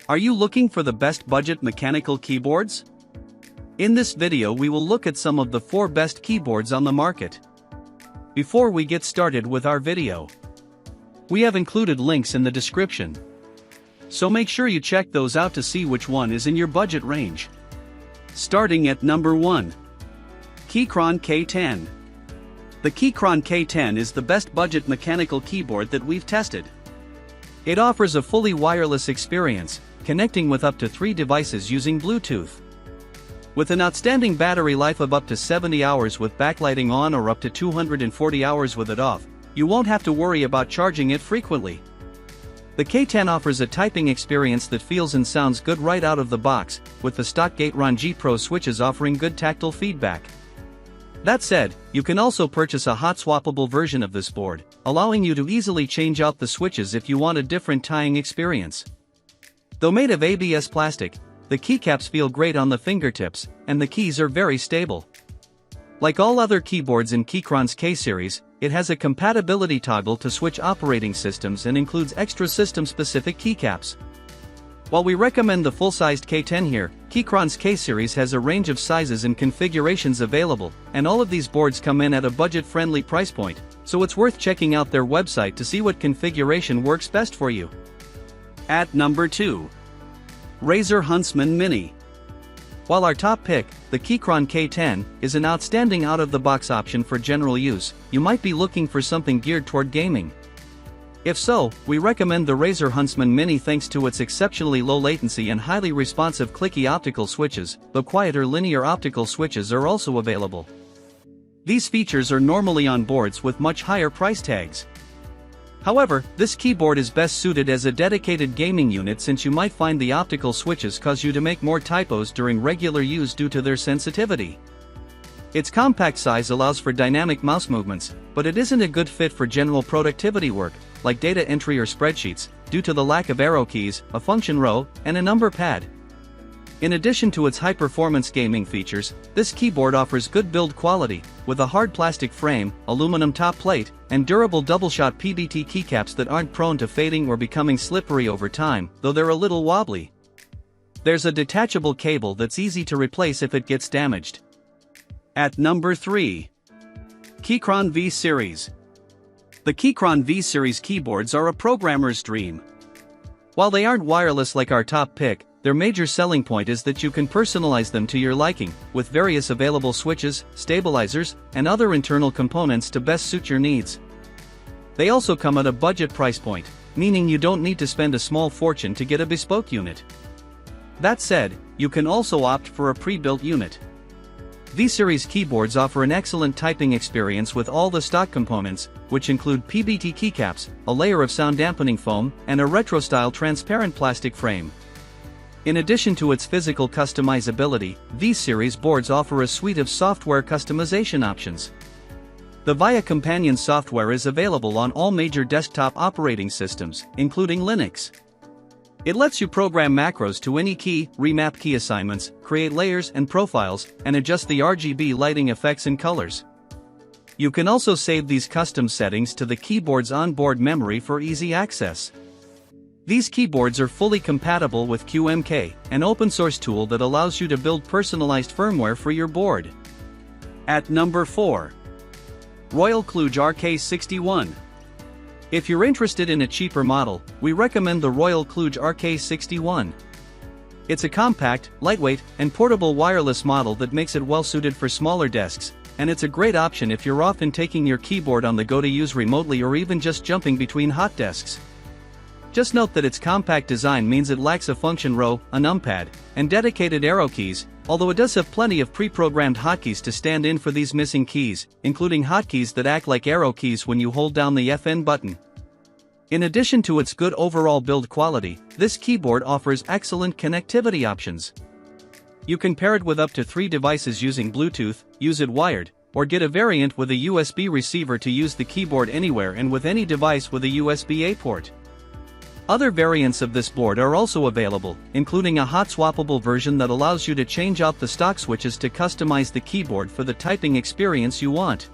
Are you looking for the best budget mechanical keyboards? In this video we will look at some of the 4 best keyboards on the market. Before we get started with our video, we have included links in the description, so make sure you check those out to see which one is in your budget range. Starting at number 1. Kyron K10. The Kyron K10 is the best budget mechanical keyboard that we've tested. It offers a fully wireless experience, connecting with up to 3 devices using Bluetooth. With an outstanding battery life of up to 70 hours with backlighting on or up to 240 hours with it off, you won't have to worry about charging it frequently. The K10 offers a typing experience that feels and sounds good right out of the box, with the stock Keyron G Pro switches offering good tactile feedback. That said, you can also purchase a hot swappable version of this board, allowing you to easily change out the switches if you want a different tying experience. Though made of ABS plastic, the keycaps feel great on the fingertips, and the keys are very stable. Like all other keyboards in Keyron's K-series, it has a compatibility toggle to switch operating systems and includes extra system-specific keycaps. While we recommend the full-sized K10 here, Keyron's K-series has a range of sizes and configurations available, and all of these boards come in at a budget-friendly price point, so it's worth checking out their website to see what configuration works best for you. At number 2. Razer Huntsman Mini. While our top pick, the Kyron K10, is an outstanding out-of-the-box option for general use, you might be looking for something geared toward gaming. If so, we recommend the Razer Huntsman Mini thanks to its exceptionally low latency and highly responsive clicky optical switches, though quieter linear optical switches are also available. These features are normally on boards with much higher price tags. However, this keyboard is best suited as a dedicated gaming unit since you might find the optical switches cause you to make more typos during regular use due to their sensitivity. Its compact size allows for dynamic mouse movements, but it isn't a good fit for general productivity work, like data entry or spreadsheets, due to the lack of arrow keys, a function row, and a number pad. In addition to its high-performance gaming features, this keyboard offers good build quality, with a hard plastic frame, aluminum top plate, and durable double-shot PBT keycaps that aren't prone to fading or becoming slippery over time, though they're a little wobbly. There's a detachable cable that's easy to replace if it gets damaged. At number 3. Keyron VSeries. The Keyron VSeries keyboards are a programmer's dream. While they aren't wireless like our top pick, their major selling point is that you can personalize them to your liking, with various available switches, stabilizers, and other internal components to best suit your needs. They also come at a budget price point, meaning you don't need to spend a small fortune to get a bespoke unit. That said, you can also opt for a pre-built unit. VSeries keyboards offer an excellent typing experience with all the stock components, which include PBT keycaps, a layer of sound dampening foam, and a retro-style transparent plastic frame. In addition to its physical customizability, VSeries boards offer a suite of software customization options. The VIA Companion software is available on all major desktop operating systems, including Linux. It lets you program macros to any key, remap key assignments, create layers and profiles, and adjust the RGB lighting effects and colors. You can also save these custom settings to the keyboard's onboard memory for easy access. These keyboards are fully compatible with QMK, an open-source tool that allows you to build personalized firmware for your board. At number 4. Royal Clu RK61. If you're interested in a cheaper model, we recommend the Royal Clu RK61. It's a compact, lightweight, and portable wireless model that makes it well-suited for smaller desks, and it's a great option if you're often taking your keyboard on the go to use remotely or even just jumping between hot desks. Just note that its compact design means it lacks a function row, a numpad, and dedicated arrow keys, although it does have plenty of pre-programmed hotkeys to stand in for these missing keys, including hotkeys that act like arrow keys when you hold down the FN button. In addition to its good overall build quality, this keyboard offers excellent connectivity options. You can pair it with up to 3 devices using Bluetooth, use it wired, or get a variant with a USB receiver to use the keyboard anywhere and with any device with a USB-A port. Other variants of this board are also available, including a hot swappable version that allows you to change out the stock switches to customize the keyboard for the typing experience you want.